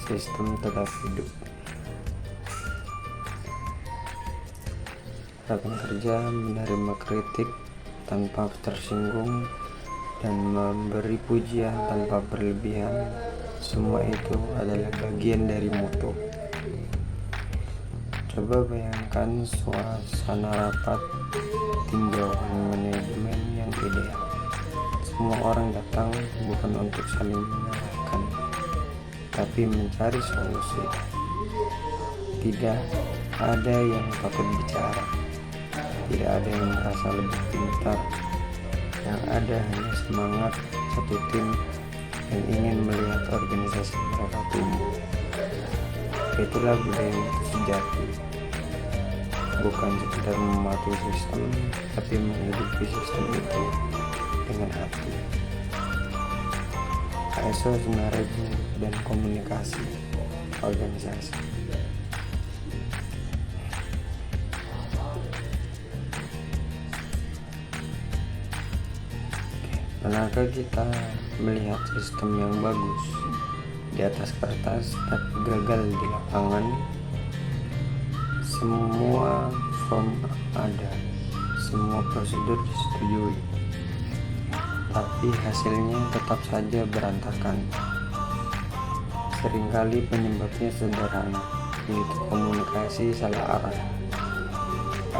sistem tetap hidup. Rekan kerja menerima kritik tanpa tersinggung dan memberi pujian tanpa berlebihan. Semua itu adalah bagian dari mutu. Coba bayangkan suasana rapat tinjauan manajemen yang ideal. Semua orang datang bukan untuk saling menyalahkan, tapi mencari solusi. Tidak ada yang takut bicara, tidak ada yang merasa lebih pintar. Yang ada hanya semangat satu tim yang ingin melihat organisasi mereka tumbuh. Itulah budaya mutu sejati, bukan sekedar mematuhi sistem, tapi menghidupi sistem itu dengan hati. ISO 9000 dan komunikasi organisasi. Pernahkah kita melihat sistem yang bagus di atas kertas tapi gagal di lapangan? Semua form ada, semua prosedur disetujui, tapi hasilnya tetap saja berantakan. Seringkali penyebabnya sederhana, yaitu komunikasi salah arah.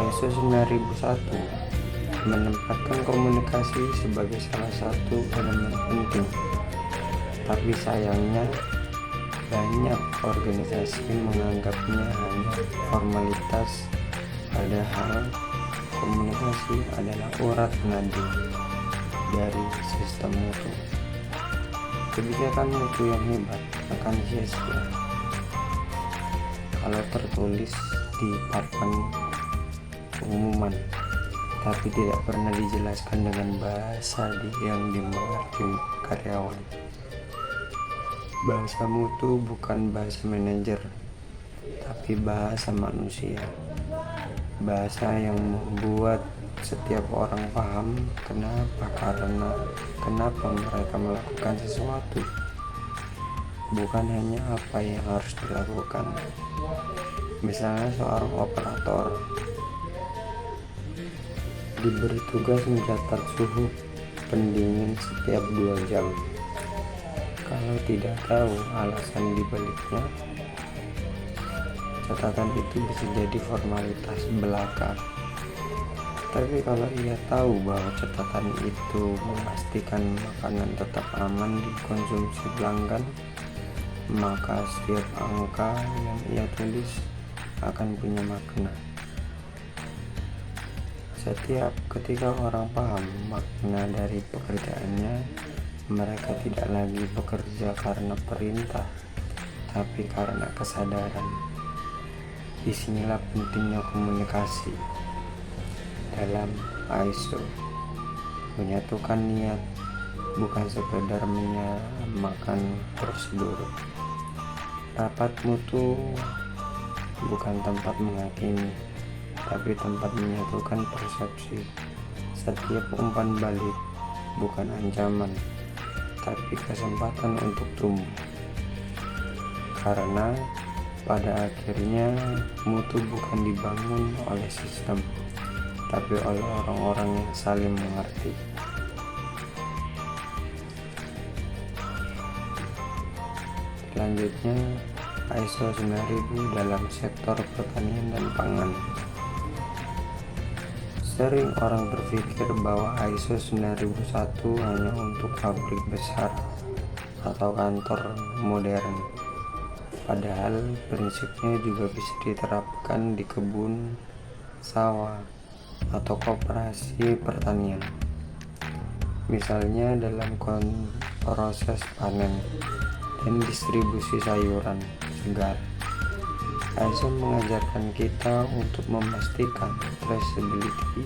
ISO 9001 menempatkan komunikasi sebagai salah satu elemen penting, tapi sayangnya banyak organisasi menganggapnya hanya formalitas, padahal komunikasi adalah urat nadi dari sistem mutu. Kebijakan mutu yang hebat akan sia-sia kalau tertulis di papan pengumuman, tapi tidak pernah dijelaskan dengan bahasa yang dimengerti karyawan. Bahasa mutu bukan bahasa manajer, tapi bahasa manusia. Bahasa yang membuat setiap orang paham kenapa mereka melakukan sesuatu, bukan hanya apa yang harus dilakukan. Misalnya seorang operator diberi tugas mencatat suhu pendingin setiap 2 jam. Kalau tidak tahu alasan dibaliknya, catatan itu bisa jadi formalitas belaka. Tapi kalau ia tahu bahwa catatan itu memastikan makanan tetap aman dikonsumsi pelanggan, maka setiap angka yang ia tulis akan punya makna. Ketika orang paham makna dari pekerjaannya, mereka tidak lagi bekerja karena perintah, tapi karena kesadaran. Disinilah pentingnya komunikasi dalam ISO. Menyatukan niat, bukan sekedar menyamakan prosedur. Rapat mutu bukan tempat menghakimi, tapi tempat menyatukan persepsi. Setiap umpan balik bukan ancaman, tapi kesempatan untuk tumbuh. Karena pada akhirnya mutu bukan dibangun oleh sistem, tapi oleh orang-orang yang saling mengerti. Selanjutnya, ISO 9000 dalam sektor pertanian dan pangan. Sering orang berpikir bahwa ISO 9001 hanya untuk pabrik besar atau kantor modern. Padahal prinsipnya juga bisa diterapkan di kebun, sawah, atau koperasi pertanian. misalnya dalam proses panen dan distribusi sayuran segar. ISO mengajarkan kita untuk memastikan traceability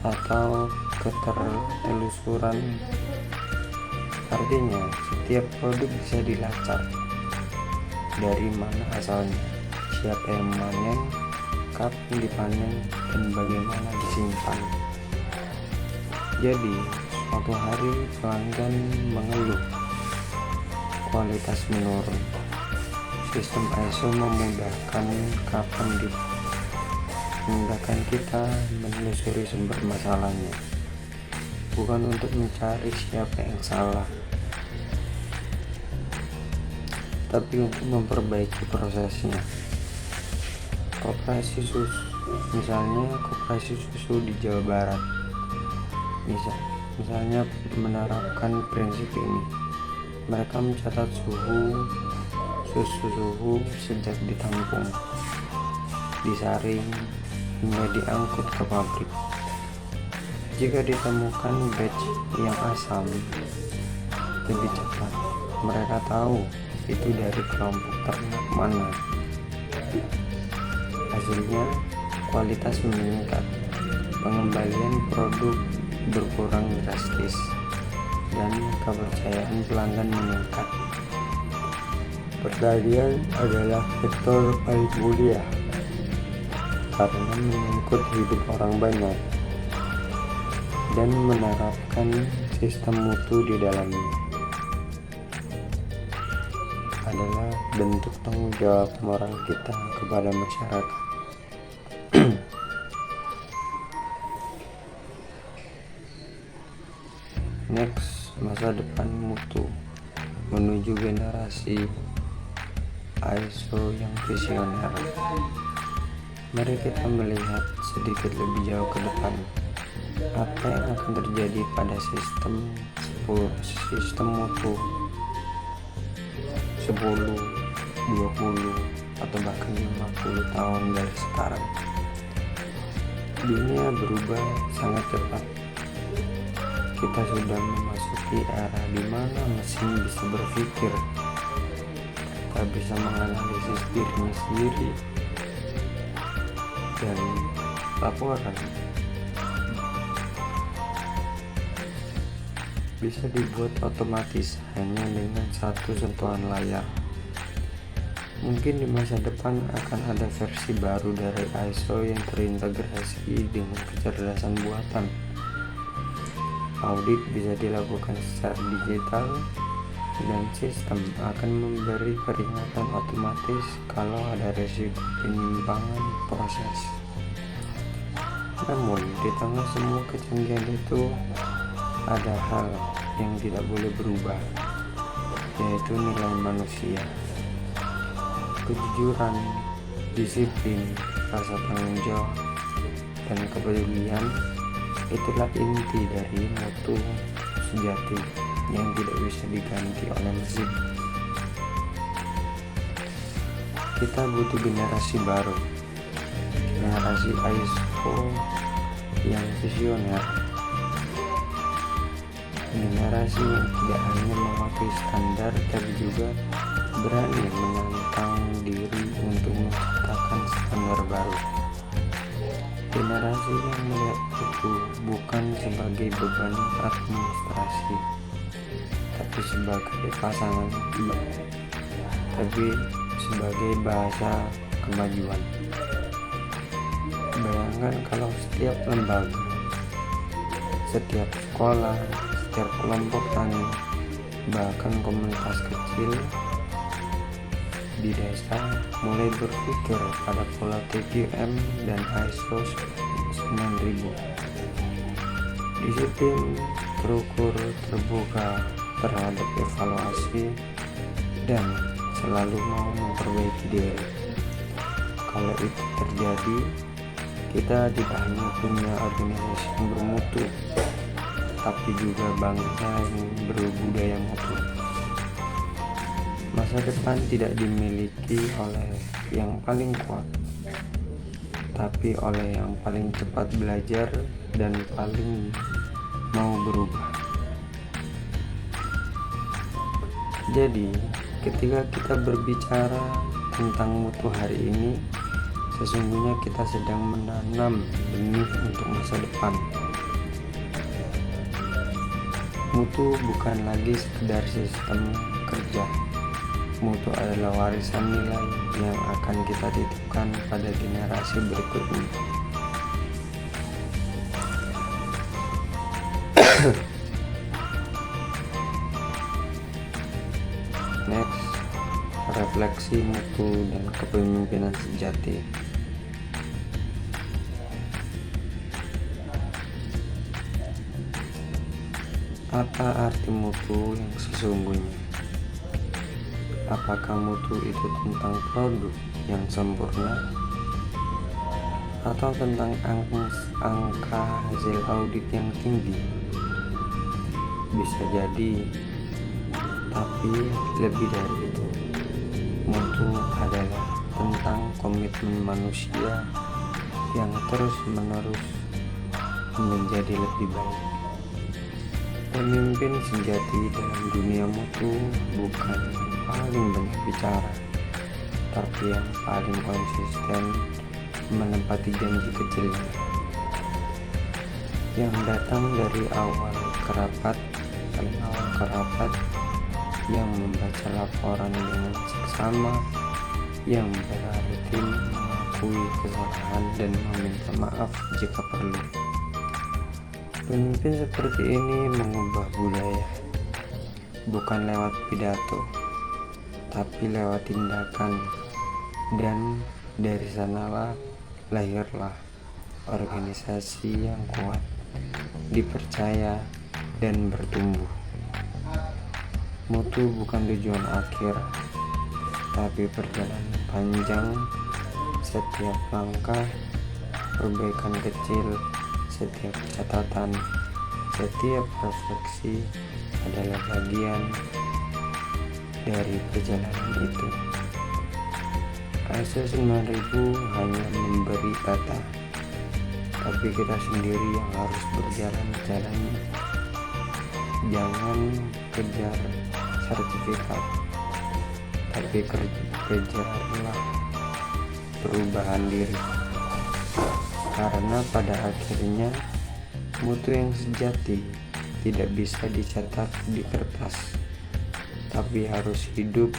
atau ketertelusuran. Artinya, setiap produk bisa dilacak dari mana asalnya, siapa yang memanen, kapan dipanen, dan bagaimana disimpan. Jadi, suatu hari pelanggan mengeluh kualitas menurun. Sistem ISO memudahkan kita menelusuri sumber masalahnya, bukan untuk mencari siapa yang salah, tapi untuk memperbaiki prosesnya. Koperasi susu di Jawa Barat misalnya menerapkan prinsip ini. Mereka mencatat suhu sejak ditampung, disaring, hingga diangkut ke pabrik. Jika ditemukan batch yang asam lebih cepat, mereka tahu itu dari kelompok ternak mana. Hasilnya, kualitas meningkat, pengembalian produk berkurang drastis, dan kepercayaan pelanggan meningkat. Pertanian adalah sektor paling mulia karena menyangkut hidup orang banyak dan menerapkan sistem mutu di dalamnya adalah bentuk tanggung jawab moral kita kepada masyarakat. Next, masa depan mutu menuju generasi ISO yang visioner. Mari kita melihat sedikit lebih jauh ke depan. Apa yang akan terjadi pada sistem mutu 10, 20, atau bahkan 50 tahun dari sekarang? Dunia berubah sangat cepat. Kita sudah memasuki era di mana mesin bisa berpikir, kita bisa menganalisis dirinya sendiri, dan laporan bisa dibuat otomatis hanya dengan satu sentuhan layar. Mungkin di masa depan akan ada versi baru dari ISO yang terintegrasi dengan kecerdasan buatan. Audit bisa dilakukan secara digital, dan sistem akan memberi peringatan otomatis kalau ada risiko penyimpangan proses. Namun, di tengah semua kecanggihan itu, ada hal yang tidak boleh berubah, yaitu nilai manusia. Kejujuran, disiplin, rasa tanggung jawab, dan kepedulian itulah inti dari mutu sejati yang tidak bisa diganti oleh mesin. Kita butuh generasi baru, generasi ISO yang visioner, generasi yang tidak hanya mematuhi standar tapi juga berani menantang diri untuk menciptakan standar baru. Generasi yang melihat itu bukan sebagai beban administrasi, tapi sebagai bahasa kemajuan. Bayangkan kalau setiap lembaga, setiap sekolah, setiap kelompok tani, bahkan komunitas kecil di desa mulai berpikir pada pola TQM dan ISO 9000. Disiplin, terukur, terbuka terhadap evaluasi, dan selalu mau memperbaiki diri. Kalau itu terjadi, kita tidak hanya punya organisasi yang bermutu, tapi juga bangsa yang berbudaya mutu. Masa depan tidak dimiliki oleh yang paling kuat, tapi oleh yang paling cepat belajar dan paling mau berubah. Jadi, ketika kita berbicara tentang mutu hari ini, sesungguhnya kita sedang menanam benih untuk masa depan. Mutu bukan lagi sekedar sistem kerja. Mutu adalah warisan nilai yang akan kita titipkan pada generasi berikutnya. Next, refleksi mutu dan kepemimpinan sejati. Apa arti mutu yang sesungguhnya? Apakah mutu itu tentang produk yang sempurna atau tentang angka hasil audit yang tinggi? Bisa jadi, tapi lebih dari itu, mutu adalah tentang komitmen manusia yang terus-menerus menjadi lebih baik. Pemimpin sejati dalam dunia mutu bukan yang paling banyak bicara, tapi yang paling konsisten menepati janji kecilnya, yang datang dari awal ke rapat, yang membaca laporan dengan seksama, yang berarti mengakui kesalahan dan meminta maaf jika perlu. Pemimpin seperti ini mengubah budaya, bukan lewat pidato, tapi lewat tindakan, dan dari sanalah lahirlah organisasi yang kuat, dipercaya, dan bertumbuh. Mutu bukan tujuan akhir, tapi perjalanan panjang. Setiap langkah, perbaikan kecil, setiap catatan, setiap refleksi adalah bagian dari perjalanan itu. ISO 9000 hanya memberi kata, tapi kita sendiri yang harus berjalan jalannya. Jangan kejar sertifikat, tapi kejarlah perubahan diri. Karena pada akhirnya mutu yang sejati tidak bisa dicetak di kertas, tapi harus hidup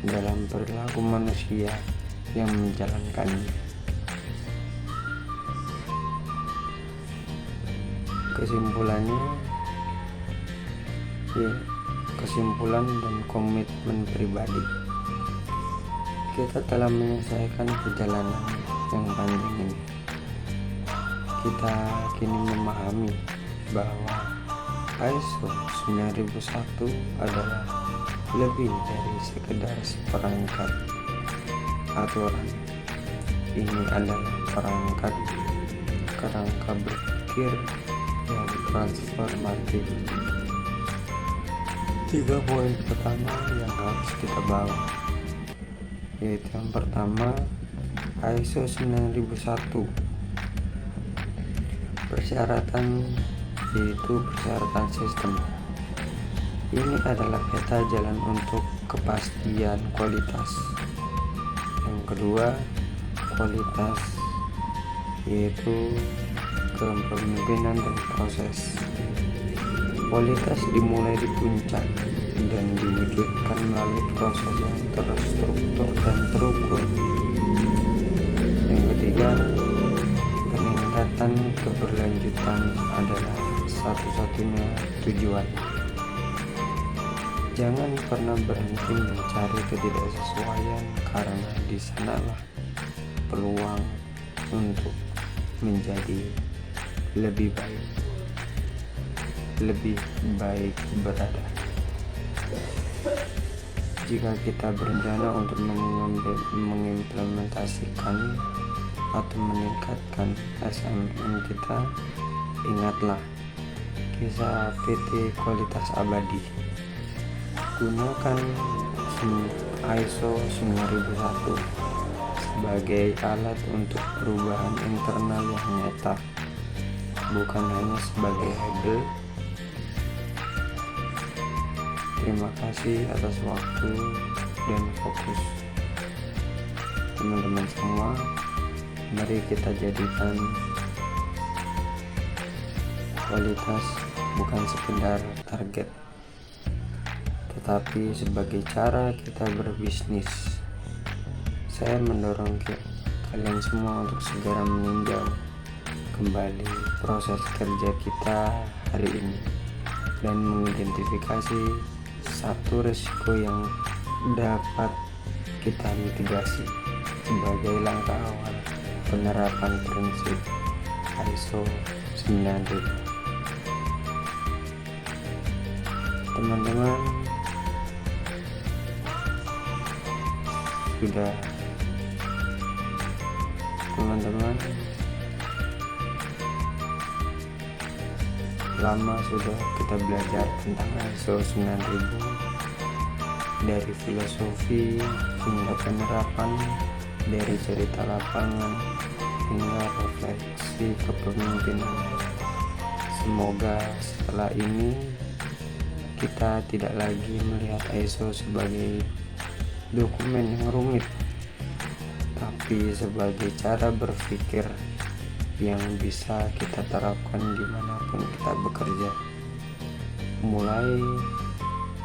dalam perilaku manusia yang menjalankannya. Kesimpulan dan komitmen pribadi. Kita telah menyelesaikan perjalanan yang panjang ini. Kita kini memahami bahwa ISO 9001 adalah lebih dari sekedar seperangkat aturan. Ini adalah perangkat kerangka berpikir yang transformatif. 3 poin pertama yang harus kita bawa, yaitu yang pertama, ISO 9001 persyaratan, yaitu persyaratan sistem. Ini adalah peta jalan untuk kepastian kualitas. Yang kedua, kualitas, yaitu kepemimpinan dan proses. Kualitas dimulai di puncak dan diwujudkan melalui proses yang terstruktur dan terukur. Yang ketiga, peningkatan keberlanjutan adalah satu-satunya tujuan. Jangan pernah berhenti mencari ketidaksesuaian, karena di sanalah peluang untuk menjadi lebih baik berada. Jika kita berencana untuk mengimplementasikan atau meningkatkan SMM kita, ingatlah kisah PT Kualitas Abadi. Gunakan ISO 9001 sebagai alat untuk perubahan internal yang nyata, bukan hanya sebagai label. Terima kasih atas waktu dan fokus teman-teman semua. Mari kita jadikan kualitas bukan sekedar target, tetapi sebagai cara kita berbisnis. Saya mendorong kalian semua untuk segera meninjau kembali proses kerja kita hari ini dan mengidentifikasi satu risiko yang dapat kita mitigasi sebagai langkah awal penerapan prinsip ISO 9000. Teman-teman lama sudah kita belajar tentang ISO 9000, dari filosofi hingga penerapan, dari cerita lapangan hingga refleksi kepemimpinan. Semoga setelah ini kita tidak lagi melihat ISO sebagai dokumen yang rumit, tapi sebagai cara berpikir yang bisa kita terapkan dimanapun kita bekerja.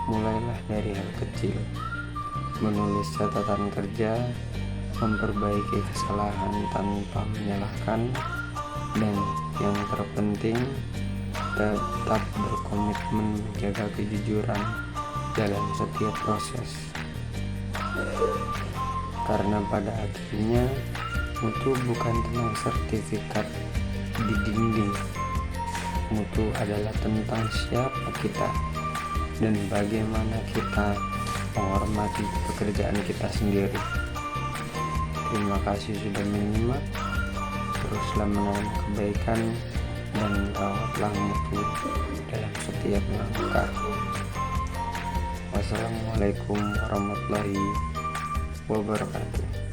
Mulailah dari hal kecil, menulis catatan kerja, memperbaiki kesalahan tanpa menyalahkan, dan yang terpenting tetap berkomitmen menjaga kejujuran dalam setiap proses. Karena pada akhirnya mutu bukan tentang sertifikat di dinding. Mutu adalah tentang siapa kita dan bagaimana kita menghormati pekerjaan kita sendiri. Terima kasih sudah menyimak. Teruslah menanam kebaikan dan rawatlah mutu dalam setiap langkah. Wassalamualaikum warahmatullahi wabarakatuh.